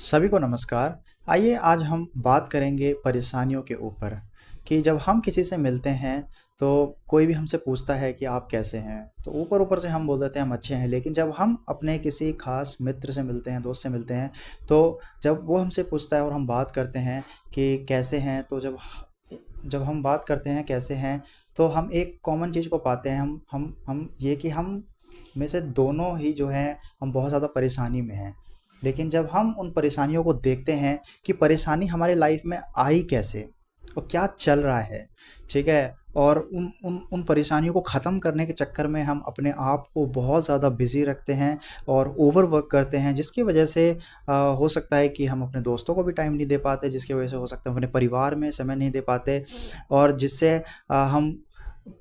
सभी को नमस्कार। आइए आज हम बात करेंगे परेशानियों के ऊपर कि जब हम किसी से मिलते हैं तो कोई भी हमसे पूछता है कि आप कैसे हैं, तो ऊपर ऊपर से हम बोल देते हैं हम अच्छे हैं। लेकिन जब हम अपने किसी खास मित्र से मिलते हैं, दोस्त से मिलते हैं, तो जब वो हमसे पूछता है और हम बात करते हैं कि कैसे हैं, तो जब हम बात करते हैं कैसे हैं, तो हम एक कॉमन चीज़ को पाते हैं। हम ये कि हम में से दोनों ही जो हैं, हम बहुत ज़्यादा परेशानी में हैं। लेकिन जब हम उन परेशानियों को देखते हैं कि परेशानी हमारे लाइफ में आई कैसे और क्या चल रहा है, ठीक है? और उन परेशानियों को ख़त्म करने के चक्कर में हम अपने आप को बहुत ज़्यादा बिज़ी रखते हैं और ओवरवर्क करते हैं, जिसकी वजह से हो सकता है कि हम अपने दोस्तों को भी टाइम नहीं दे पाते, जिसकी वजह से हो सकता है हम अपने परिवार में समय नहीं दे पाते, और जिससे हम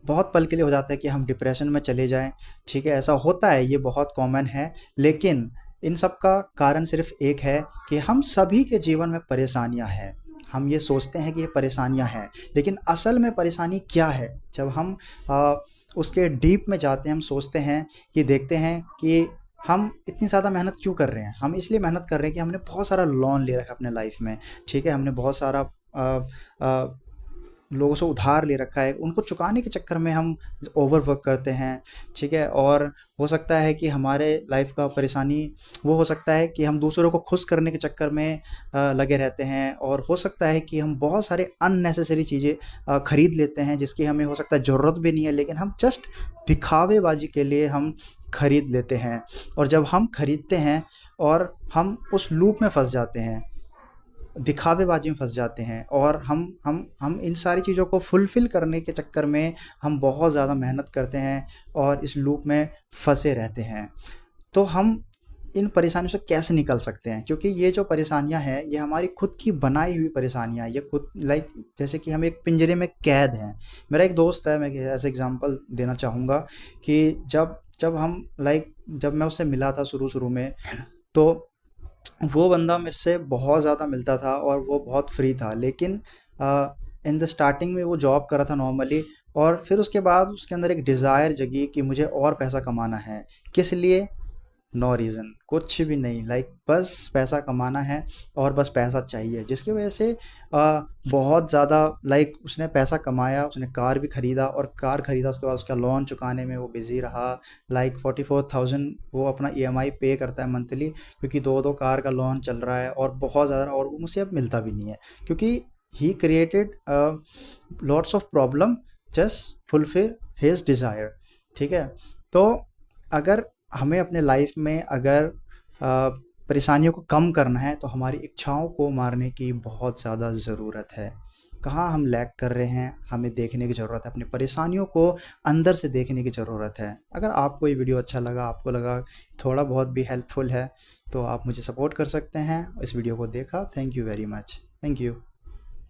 बहुत पल के लिए हो जाता है कि हम डिप्रेशन में चले जाएँ, ठीक है? ऐसा होता है, ये बहुत कॉमन है। लेकिन इन सब का कारण सिर्फ़ एक है कि हम सभी के जीवन में परेशानियाँ हैं। हम ये सोचते हैं कि ये परेशानियाँ हैं, लेकिन असल में परेशानी क्या है? जब हम उसके डीप में जाते हैं, हम सोचते हैं कि देखते हैं कि हम इतनी ज़्यादा मेहनत क्यों कर रहे हैं? हम इसलिए मेहनत कर रहे हैं कि हमने बहुत सारा लोन ले रखा है अपने लाइफ़ में, ठीक है? हमने बहुत सारा अ अ, लोगों से उधार ले रखा है, उनको चुकाने के चक्कर में हम ओवरवर्क करते हैं, ठीक है? और हो सकता है कि हमारे लाइफ का परेशानी वो हो सकता है कि हम दूसरों को खुश करने के चक्कर में लगे रहते हैं, और हो सकता है कि हम बहुत सारे अननेसेसरी चीज़ें खरीद लेते हैं जिसकी हमें हो सकता है ज़रूरत भी नहीं है, लेकिन हम जस्ट दिखावेबाजी के लिए हम खरीद लेते हैं। और जब हम खरीदते हैं और हम उस लूप में फँस जाते हैं, दिखावेबाजी में फँस जाते हैं, और हम इन सारी चीज़ों को फुलफ़िल करने के चक्कर में हम बहुत ज़्यादा मेहनत करते हैं और इस लूप में फँसे रहते हैं। तो हम इन परेशानियों से कैसे निकल सकते हैं? क्योंकि ये जो परेशानियाँ हैं, ये हमारी खुद की बनाई हुई परेशानियाँ हैं। ये खुद जैसे कि हम एक पिंजरे में कैद हैं। मेरा एक दोस्त है, मैं एज़ एग्ज़ाम्पल देना चाहूँगा कि जब जब हम जब मैं उससे मिला था शुरू-शुरू में, तो वो बंदा मेरे से बहुत ज़्यादा मिलता था और वो बहुत फ्री था, लेकिन इन द स्टार्टिंग में वो जॉब कर रहा था नॉर्मली, और फिर उसके बाद उसके अंदर एक डिज़ायर जगी कि मुझे और पैसा कमाना है। किस लिए? नो रीज़न, कुछ भी नहीं, बस पैसा कमाना है और बस पैसा चाहिए, जिसकी वजह से बहुत ज़्यादा उसने पैसा कमाया, उसने कार भी खरीदा, और कार खरीदा उसके बाद उसका लोन चुकाने में वो बिज़ी रहा। 44,000 वो अपना ईएमआई पे करता है मंथली, क्योंकि दो दो कार का लोन चल रहा है और बहुत ज़्यादा, और वो मुझसे अब मिलता भी नहीं है, क्योंकि he created lots of problem just fulfil his desire, ठीक है? तो अगर हमें अपने लाइफ में अगर परेशानियों को कम करना है, तो हमारी इच्छाओं को मारने की बहुत ज़्यादा ज़रूरत है। कहाँ हम लैग कर रहे हैं, हमें देखने की ज़रूरत है, अपनी परेशानियों को अंदर से देखने की ज़रूरत है। अगर आपको ये वीडियो अच्छा लगा, आपको लगा थोड़ा बहुत भी हेल्पफुल है, तो आप मुझे सपोर्ट कर सकते हैं। इस वीडियो को देखा, thank you very much. Thank you.